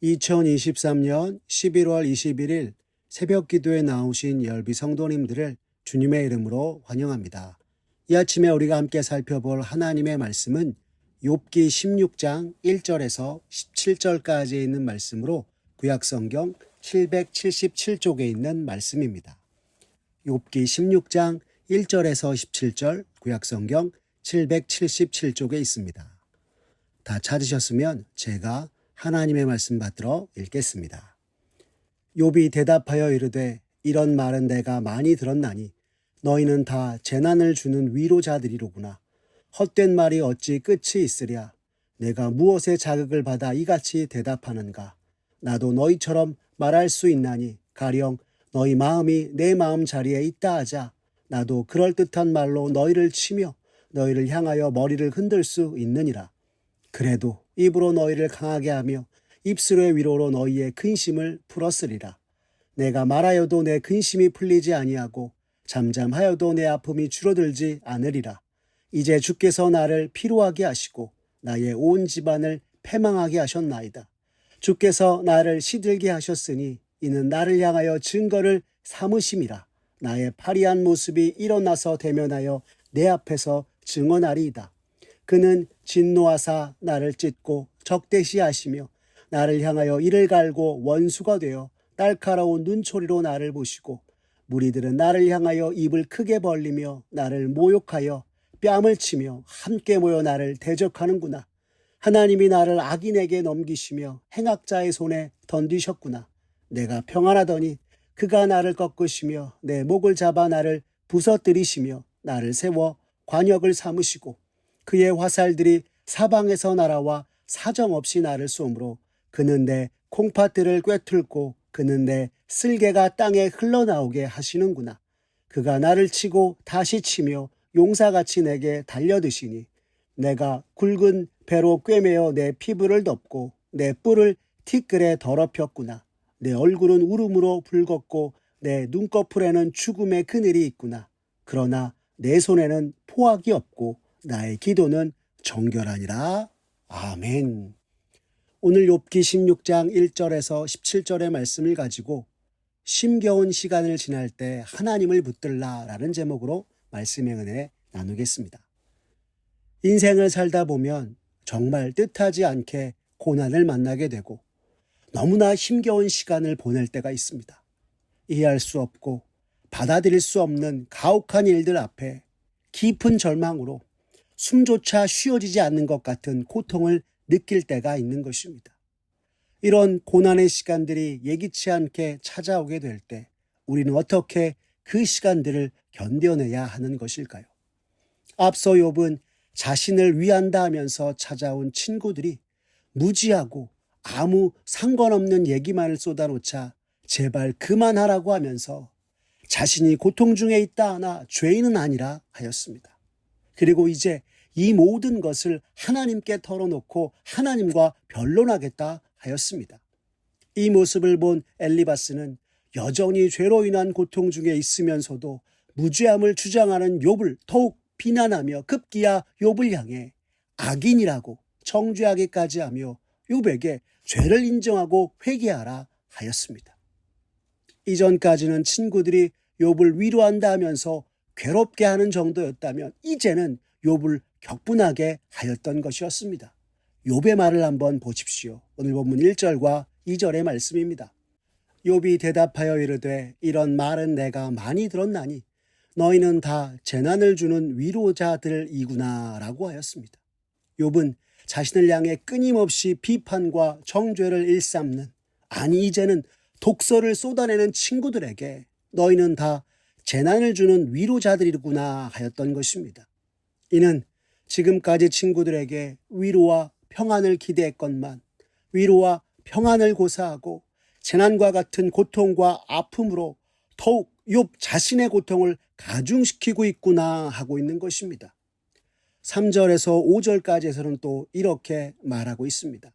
2023년 11월 21일 새벽 기도에 나오신 열비 성도님들을 주님의 이름으로 환영합니다. 이 아침에 우리가 함께 살펴볼 하나님의 말씀은 욥기 16장 1절에서 17절까지 있는 말씀으로 구약성경 777쪽에 있는 말씀입니다. 욥기 16장 1절에서 17절 구약성경 777쪽에 있습니다. 다 찾으셨으면 제가 하나님의 말씀 받들어 읽겠습니다. 욥이 대답하여 이르되 이런 말은 내가 많이 들었나니 너희는 다 재난을 주는 위로자들이로구나. 헛된 말이 어찌 끝이 있으랴. 내가 무엇에 자극을 받아 이같이 대답하는가. 나도 너희처럼 말할 수 있나니 가령 너희 마음이 내 마음 자리에 있다 하자. 나도 그럴듯한 말로 너희를 치며 너희를 향하여 머리를 흔들 수 있느니라. 그래도 입으로 너희를 강하게 하며 입술의 위로로 너희의 근심을 풀었으리라. 내가 말하여도 내 근심이 풀리지 아니하고 잠잠하여도 내 아픔이 줄어들지 않으리라. 이제 주께서 나를 피로하게 하시고 나의 온 집안을 패망하게 하셨나이다. 주께서 나를 시들게 하셨으니 이는 나를 향하여 증거를 삼으심이라. 나의 파리한 모습이 일어나서 대면하여 내 앞에서 증언하리이다. 그는 진노하사 나를 찢고 적대시하시며 나를 향하여 이를 갈고 원수가 되어 날카로운 눈초리로 나를 보시고 무리들은 나를 향하여 입을 크게 벌리며 나를 모욕하여 뺨을 치며 함께 모여 나를 대적하는구나. 하나님이 나를 악인에게 넘기시며 행악자의 손에 던지셨구나. 내가 평안하더니 그가 나를 꺾으시며 내 목을 잡아 나를 부서뜨리시며 나를 세워 관역을 삼으시고 그의 화살들이 사방에서 날아와 사정없이 나를 쏘므로 그는 내 콩팥들을 꿰뚫고 그는 내 쓸개가 땅에 흘러나오게 하시는구나. 그가 나를 치고 다시 치며 용사같이 내게 달려드시니 내가 굵은 배로 꿰매어 내 피부를 덮고 내 뿔을 티끌에 더럽혔구나. 내 얼굴은 울음으로 붉었고 내 눈꺼풀에는 죽음의 그늘이 있구나. 그러나 내 손에는 포악이 없고 나의 기도는 정결하니라. 아멘. 오늘 욥기 16장 1절에서 17절의 말씀을 가지고 심겨운 시간을 지날 때 하나님을 붙들라 라는 제목으로 말씀의 은혜 나누겠습니다. 인생을 살다 보면 정말 뜻하지 않게 고난을 만나게 되고 너무나 힘겨운 시간을 보낼 때가 있습니다. 이해할 수 없고 받아들일 수 없는 가혹한 일들 앞에 깊은 절망으로 숨조차 쉬어지지 않는 것 같은 고통을 느낄 때가 있는 것입니다. 이런 고난의 시간들이 예기치 않게 찾아오게 될 때 우리는 어떻게 그 시간들을 견뎌내야 하는 것일까요? 앞서 욥은 자신을 위한다 하면서 찾아온 친구들이 무지하고 아무 상관없는 얘기만을 쏟아놓자 제발 그만하라고 하면서 자신이 고통 중에 있다 하나 죄인은 아니라 하였습니다. 그리고 이제 이 모든 것을 하나님께 털어놓고 하나님과 변론하겠다 하였습니다. 이 모습을 본 엘리바스는 여전히 죄로 인한 고통 중에 있으면서도 무죄함을 주장하는 욥을 더욱 비난하며 급기야 욥을 향해 악인이라고 정죄하기까지 하며 욥에게 죄를 인정하고 회개하라 하였습니다. 이전까지는 친구들이 욥을 위로한다 하면서 괴롭게 하는 정도였다면 이제는 욥을 격분하게 하였던 것이었습니다. 욥의 말을 한번 보십시오. 오늘 본문 1절과 2절의 말씀입니다. 욥이 대답하여 이르되 이런 말은 내가 많이 들었나니 너희는 다 재난을 주는 위로자들이구나 라고 하였습니다. 욥은 자신을 향해 끊임없이 비판과 정죄를 일삼는, 아니 이제는 독설을 쏟아내는 친구들에게 너희는 다 재난을 주는 위로자들이구나 하였던 것입니다. 이는 지금까지 친구들에게 위로와 평안을 기대했건만 위로와 평안을 고사하고 재난과 같은 고통과 아픔으로 더욱 욥 자신의 고통을 가중시키고 있구나 하고 있는 것입니다. 3절에서 5절까지에서는 또 이렇게 말하고 있습니다.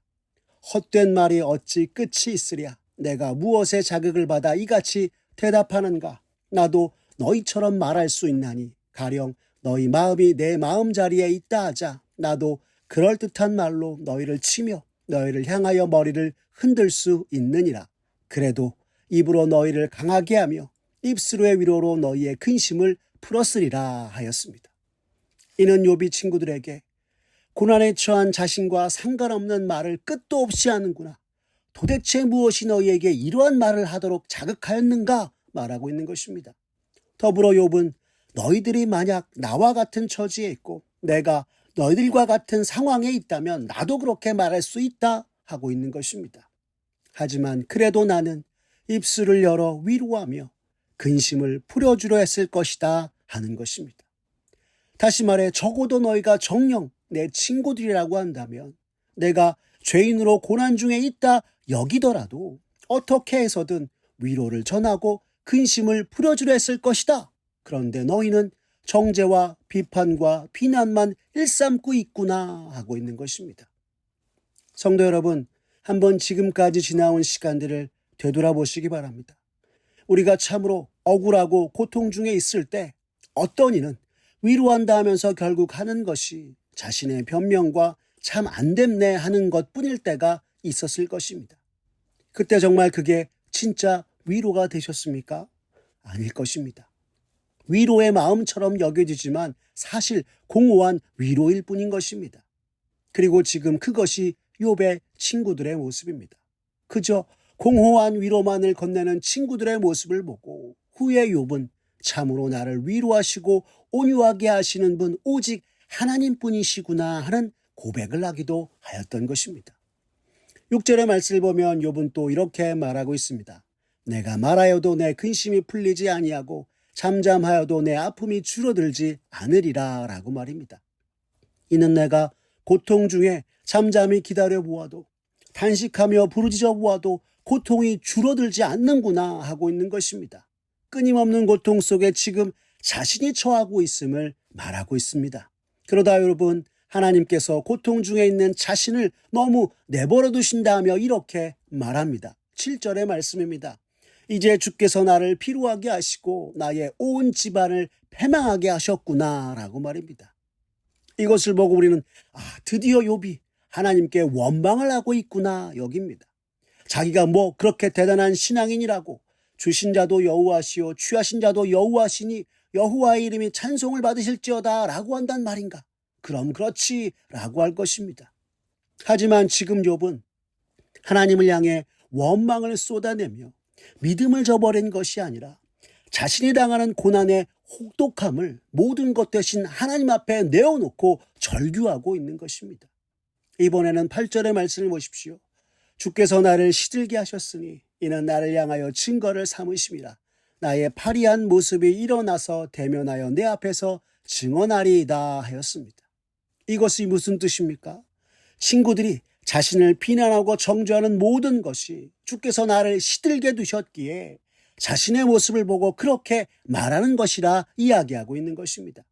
헛된 말이 어찌 끝이 있으랴. 내가 무엇에 자극을 받아 이같이 대답하는가. 나도 너희처럼 말할 수 있나니 가령 너희 마음이 내 마음 자리에 있다 하자. 나도 그럴듯한 말로 너희를 치며 너희를 향하여 머리를 흔들 수 있느니라. 그래도 입으로 너희를 강하게 하며 입술의 위로로 너희의 근심을 풀었으리라 하였습니다. 이는 욥이 친구들에게 고난에 처한 자신과 상관없는 말을 끝도 없이 하는구나. 도대체 무엇이 너희에게 이러한 말을 하도록 자극하였는가 말하고 있는 것입니다. 더불어 욥은 너희들이 만약 나와 같은 처지에 있고 내가 너희들과 같은 상황에 있다면 나도 그렇게 말할 수 있다 하고 있는 것입니다. 하지만 그래도 나는 입술을 열어 위로하며 근심을 풀어주려 했을 것이다 하는 것입니다. 다시 말해 적어도 너희가 정녕 내 친구들이라고 한다면 내가 죄인으로 고난 중에 있다 여기더라도 어떻게 해서든 위로를 전하고 근심을 풀어주려 했을 것이다. 그런데 너희는 정죄와 비판과 비난만 일삼고 있구나 하고 있는 것입니다. 성도 여러분, 한번 지금까지 지나온 시간들을 되돌아보시기 바랍니다. 우리가 참으로 억울하고 고통 중에 있을 때 어떤 이는 위로한다 하면서 결국 하는 것이 자신의 변명과 참 안 됐네 하는 것뿐일 때가 있었을 것입니다. 그때 정말 그게 진짜 위로가 되셨습니까? 아닐 것입니다. 위로의 마음처럼 여겨지지만 사실 공허한 위로일 뿐인 것입니다. 그리고 지금 그것이 욥의 친구들의 모습입니다. 그저 공허한 위로만을 건네는 친구들의 모습을 보고 후에 욥은 참으로 나를 위로하시고 온유하게 하시는 분 오직 하나님뿐이시구나 하는 고백을 하기도 하였던 것입니다. 6절의 말씀을 보면 욥은 또 이렇게 말하고 있습니다. 내가 말하여도 내 근심이 풀리지 아니하고 잠잠하여도 내 아픔이 줄어들지 않으리라 라고 말입니다. 이는 내가 고통 중에 잠잠히 기다려 보아도 단식하며 부르짖어 보아도 고통이 줄어들지 않는구나 하고 있는 것입니다. 끊임없는 고통 속에 지금 자신이 처하고 있음을 말하고 있습니다. 그러다 여러분, 하나님께서 고통 중에 있는 자신을 너무 내버려 두신다며 이렇게 말합니다. 7절의 말씀입니다. 이제 주께서 나를 피로하게 하시고 나의 온 집안을 패망하게 하셨구나 라고 말입니다. 이것을 보고 우리는 드디어 욥이 하나님께 원망을 하고 있구나 여깁니다. 자기가 뭐 그렇게 대단한 신앙인이라고 주신 자도 여호와시오 취하신 자도 여호와시니 여호와의 이름이 찬송을 받으실지어다 라고 한단 말인가? 그럼 그렇지 라고 할 것입니다. 하지만 지금 욥은 하나님을 향해 원망을 쏟아내며 믿음을 저버린 것이 아니라 자신이 당하는 고난의 혹독함을 모든 것 대신 하나님 앞에 내어놓고 절규하고 있는 것입니다. 이번에는 8절의 말씀을 보십시오. 주께서 나를 시들게 하셨으니 이는 나를 향하여 증거를 삼으심이라. 나의 파리한 모습이 일어나서 대면하여 내 앞에서 증언하리이다 하였습니다. 이것이 무슨 뜻입니까? 친구들이 자신을 비난하고 정죄하는 모든 것이 주께서 나를 시들게 두셨기에 자신의 모습을 보고 그렇게 말하는 것이라 이야기하고 있는 것입니다.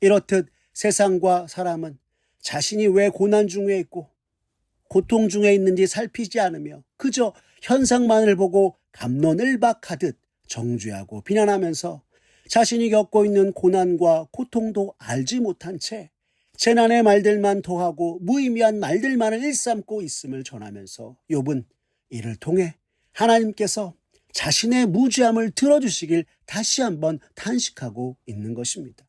이렇듯 세상과 사람은 자신이 왜 고난 중에 있고 고통 중에 있는지 살피지 않으며 그저 현상만을 보고 갑론을박하듯 정죄하고 비난하면서 자신이 겪고 있는 고난과 고통도 알지 못한 채 재난의 말들만 더하고 무의미한 말들만을 일삼고 있음을 전하면서 욥은 이를 통해 하나님께서 자신의 무죄함을 들어주시길 다시 한번 탄식하고 있는 것입니다.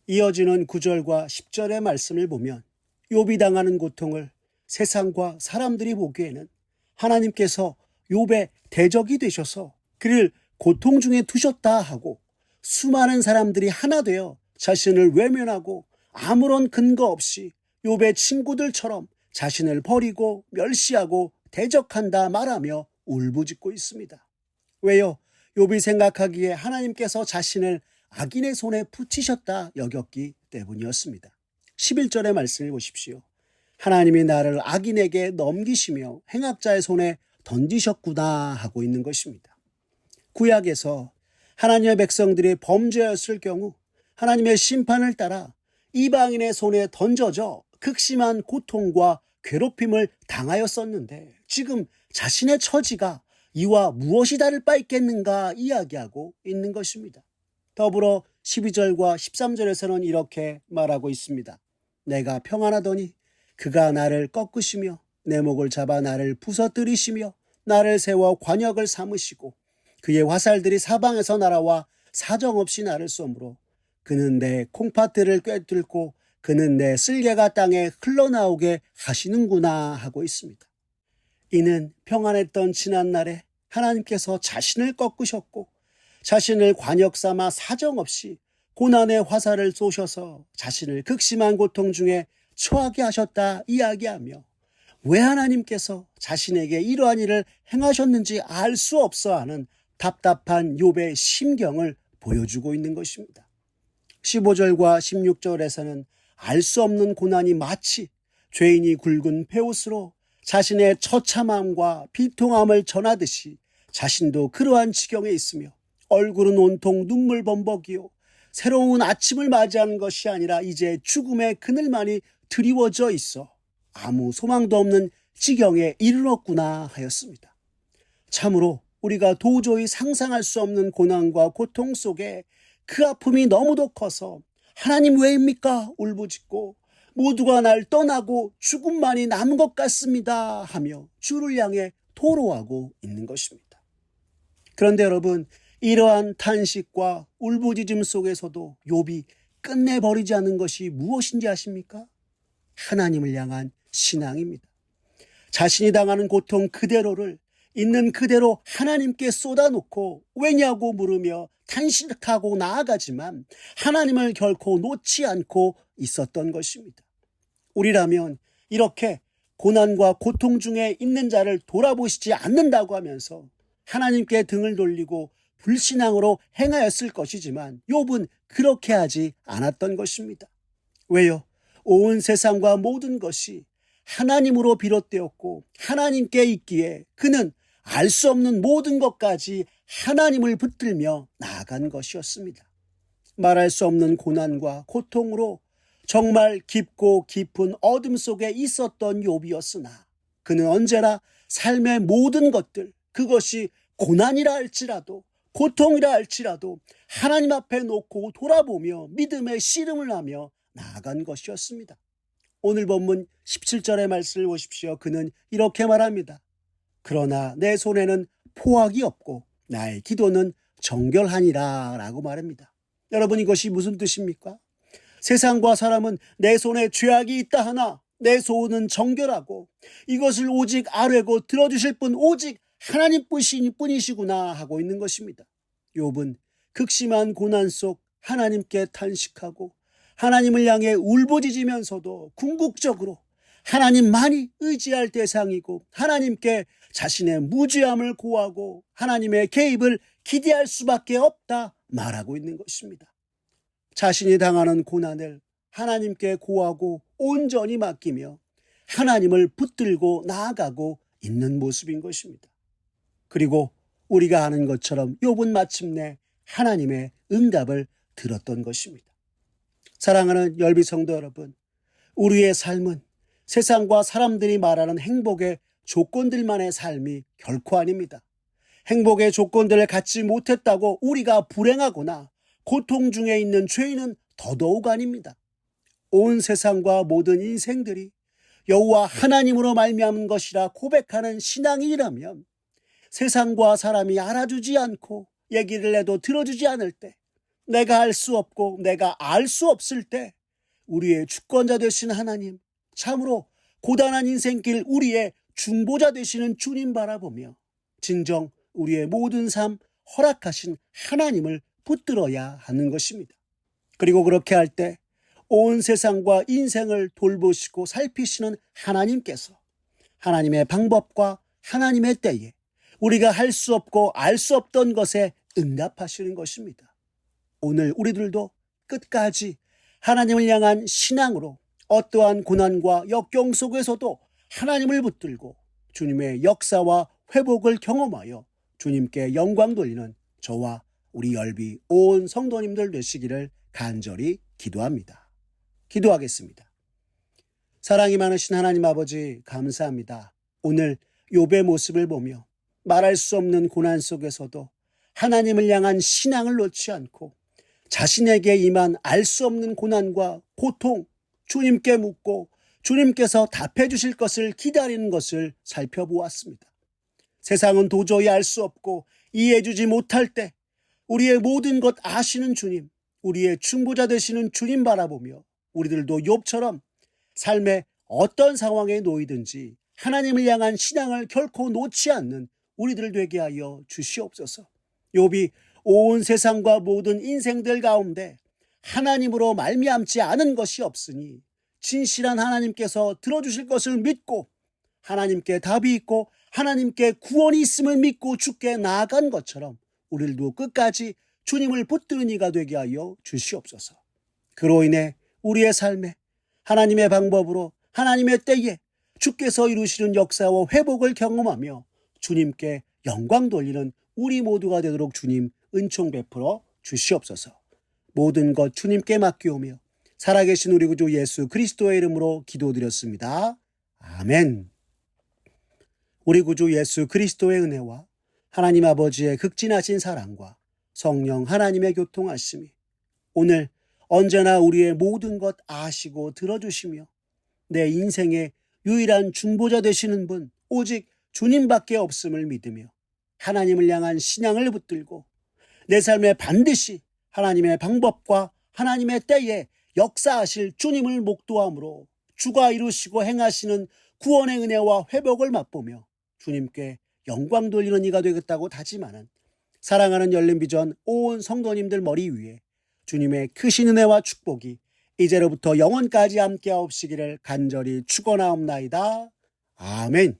이어지는 9절과 10절의 말씀을 보면 욥이 당하는 고통을 세상과 사람들이 보기에는 하나님께서 욥의 대적이 되셔서 그를 고통 중에 두셨다 하고 수많은 사람들이 하나 되어 자신을 외면하고 아무런 근거 없이 욥의 친구들처럼 자신을 버리고 멸시하고 대적한다 말하며 울부짖고 있습니다. 왜요? 욥이 생각하기에 하나님께서 자신을 악인의 손에 붙이셨다 여겼기 때문이었습니다. 11절의 말씀을 보십시오. 하나님이 나를 악인에게 넘기시며 행악자의 손에 던지셨구나 하고 있는 것입니다. 구약에서 하나님의 백성들이 범죄였을 경우 하나님의 심판을 따라 이방인의 손에 던져져 극심한 고통과 괴롭힘을 당하였었는데 지금 자신의 처지가 이와 무엇이 다를 바 있겠는가 이야기하고 있는 것입니다. 더불어 12절과 13절에서는 이렇게 말하고 있습니다. 내가 평안하더니 그가 나를 꺾으시며 내 목을 잡아 나를 부서뜨리시며 나를 세워 관역을 삼으시고 그의 화살들이 사방에서 날아와 사정없이 나를 쏘므로 그는 내 콩팥들을 꿰뚫고 그는 내 쓸개가 땅에 흘러나오게 하시는구나 하고 있습니다. 이는 평안했던 지난날에 하나님께서 자신을 꺾으셨고 자신을 관역 삼아 사정없이 고난의 화살을 쏘셔서 자신을 극심한 고통 중에 처하게 하셨다 이야기하며 왜 하나님께서 자신에게 이러한 일을 행하셨는지 알 수 없어 하는 답답한 욥의 심경을 보여주고 있는 것입니다. 15절과 16절에서는 알 수 없는 고난이 마치 죄인이 굵은 베옷으로 자신의 처참함과 비통함을 전하듯이 자신도 그러한 지경에 있으며 얼굴은 온통 눈물 범벅이요 새로운 아침을 맞이하는 것이 아니라 이제 죽음의 그늘만이 드리워져 있어 아무 소망도 없는 지경에 이르렀구나 하였습니다. 참으로 우리가 도저히 상상할 수 없는 고난과 고통 속에 그 아픔이 너무도 커서 하나님 왜입니까? 울부짖고 모두가 날 떠나고 죽음만이 남은 것 같습니다 하며 주를 향해 토로하고 있는 것입니다. 그런데 여러분, 이러한 탄식과 울부짖음 속에서도 욥이 끝내버리지 않는 것이 무엇인지 아십니까? 하나님을 향한 신앙입니다. 자신이 당하는 고통 그대로를 있는 그대로 하나님께 쏟아놓고 왜냐고 물으며 탄식하고 나아가지만 하나님을 결코 놓지 않고 있었던 것입니다. 우리라면 이렇게 고난과 고통 중에 있는 자를 돌아보시지 않는다고 하면서 하나님께 등을 돌리고 불신앙으로 행하였을 것이지만 욥은 그렇게 하지 않았던 것입니다. 왜요? 온 세상과 모든 것이 하나님으로 비롯되었고 하나님께 있기에 그는 알 수 없는 모든 것까지 하나님을 붙들며 나아간 것이었습니다. 말할 수 없는 고난과 고통으로 정말 깊고 깊은 어둠 속에 있었던 욥이었으나 그는 언제나 삶의 모든 것들, 그것이 고난이라 할지라도 고통이라 할지라도 하나님 앞에 놓고 돌아보며 믿음의 씨름을 하며 나아간 것이었습니다. 오늘 본문 17절의 말씀을 보십시오. 그는 이렇게 말합니다. 그러나 내 손에는 포악이 없고 나의 기도는 정결하니라 라고 말합니다. 여러분, 이것이 무슨 뜻입니까? 세상과 사람은 내 손에 죄악이 있다 하나 내 손은 정결하고 이것을 오직 아뢰고 들어주실 분 오직 하나님 뿐이시구나 하고 있는 것입니다. 욥은 극심한 고난 속 하나님께 탄식하고 하나님을 향해 울부짖으면서도 궁극적으로 하나님만이 의지할 대상이고 하나님께 자신의 무죄함을 고하고 하나님의 개입을 기대할 수밖에 없다 말하고 있는 것입니다. 자신이 당하는 고난을 하나님께 고하고 온전히 맡기며 하나님을 붙들고 나아가고 있는 모습인 것입니다. 그리고 우리가 아는 것처럼 욥은 마침내 하나님의 응답을 들었던 것입니다. 사랑하는 열비 성도 여러분, 우리의 삶은 세상과 사람들이 말하는 행복의 조건들만의 삶이 결코 아닙니다. 행복의 조건들을 갖지 못했다고 우리가 불행하거나 고통 중에 있는 죄인은 더더욱 아닙니다. 온 세상과 모든 인생들이 여호와 하나님으로 말미암은 것이라 고백하는 신앙인이라면 세상과 사람이 알아주지 않고 얘기를 해도 들어주지 않을 때, 내가 할 수 없고 내가 알 수 없을 때 우리의 주권자 되신 하나님, 참으로 고단한 인생길 우리의 중보자 되시는 주님 바라보며 진정 우리의 모든 삶 허락하신 하나님을 붙들어야 하는 것입니다. 그리고 그렇게 할 때 온 세상과 인생을 돌보시고 살피시는 하나님께서 하나님의 방법과 하나님의 때에 우리가 할 수 없고 알 수 없던 것에 응답하시는 것입니다. 오늘 우리들도 끝까지 하나님을 향한 신앙으로 어떠한 고난과 역경 속에서도 하나님을 붙들고 주님의 역사와 회복을 경험하여 주님께 영광 돌리는 저와 우리 열비 온 성도님들 되시기를 간절히 기도합니다. 기도하겠습니다. 사랑이 많으신 하나님 아버지, 감사합니다. 오늘 욥의 모습을 보며 말할 수 없는 고난 속에서도 하나님을 향한 신앙을 놓지 않고 자신에게 임한 알 수 없는 고난과 고통 주님께 묻고 주님께서 답해 주실 것을 기다리는 것을 살펴보았습니다. 세상은 도저히 알 수 없고 이해해 주지 못할 때 우리의 모든 것 아시는 주님, 우리의 중보자 되시는 주님 바라보며 우리들도 욥처럼 삶의 어떤 상황에 놓이든지 하나님을 향한 신앙을 결코 놓지 않는 우리들 되게 하여 주시옵소서. 욥이 온 세상과 모든 인생들 가운데 하나님으로 말미암지 않은 것이 없으니 진실한 하나님께서 들어주실 것을 믿고 하나님께 답이 있고 하나님께 구원이 있음을 믿고 주께 나아간 것처럼 우리들도 끝까지 주님을 붙드는 이가 되게 하여 주시옵소서. 그로 인해 우리의 삶에 하나님의 방법으로 하나님의 때에 주께서 이루시는 역사와 회복을 경험하며 주님께 영광 돌리는 우리 모두가 되도록 주님 은총 베풀어 주시옵소서. 모든 것 주님께 맡기오며 살아계신 우리 구주 예수 그리스도의 이름으로 기도드렸습니다. 아멘. 우리 구주 예수 그리스도의 은혜와 하나님 아버지의 극진하신 사랑과 성령 하나님의 교통하심이 오늘 언제나 우리의 모든 것 아시고 들어주시며 내 인생의 유일한 중보자 되시는 분 오직 주님밖에 없음을 믿으며 하나님을 향한 신앙을 붙들고 내 삶에 반드시 하나님의 방법과 하나님의 때에 역사하실 주님을 목도함으로 주가 이루시고 행하시는 구원의 은혜와 회복을 맛보며 주님께 영광 돌리는 이가 되겠다고 다짐하는 사랑하는 열린비전 온 성도님들 머리 위에 주님의 크신 은혜와 축복이 이제로부터 영원까지 함께하옵시기를 간절히 축원하옵나이다. 아멘.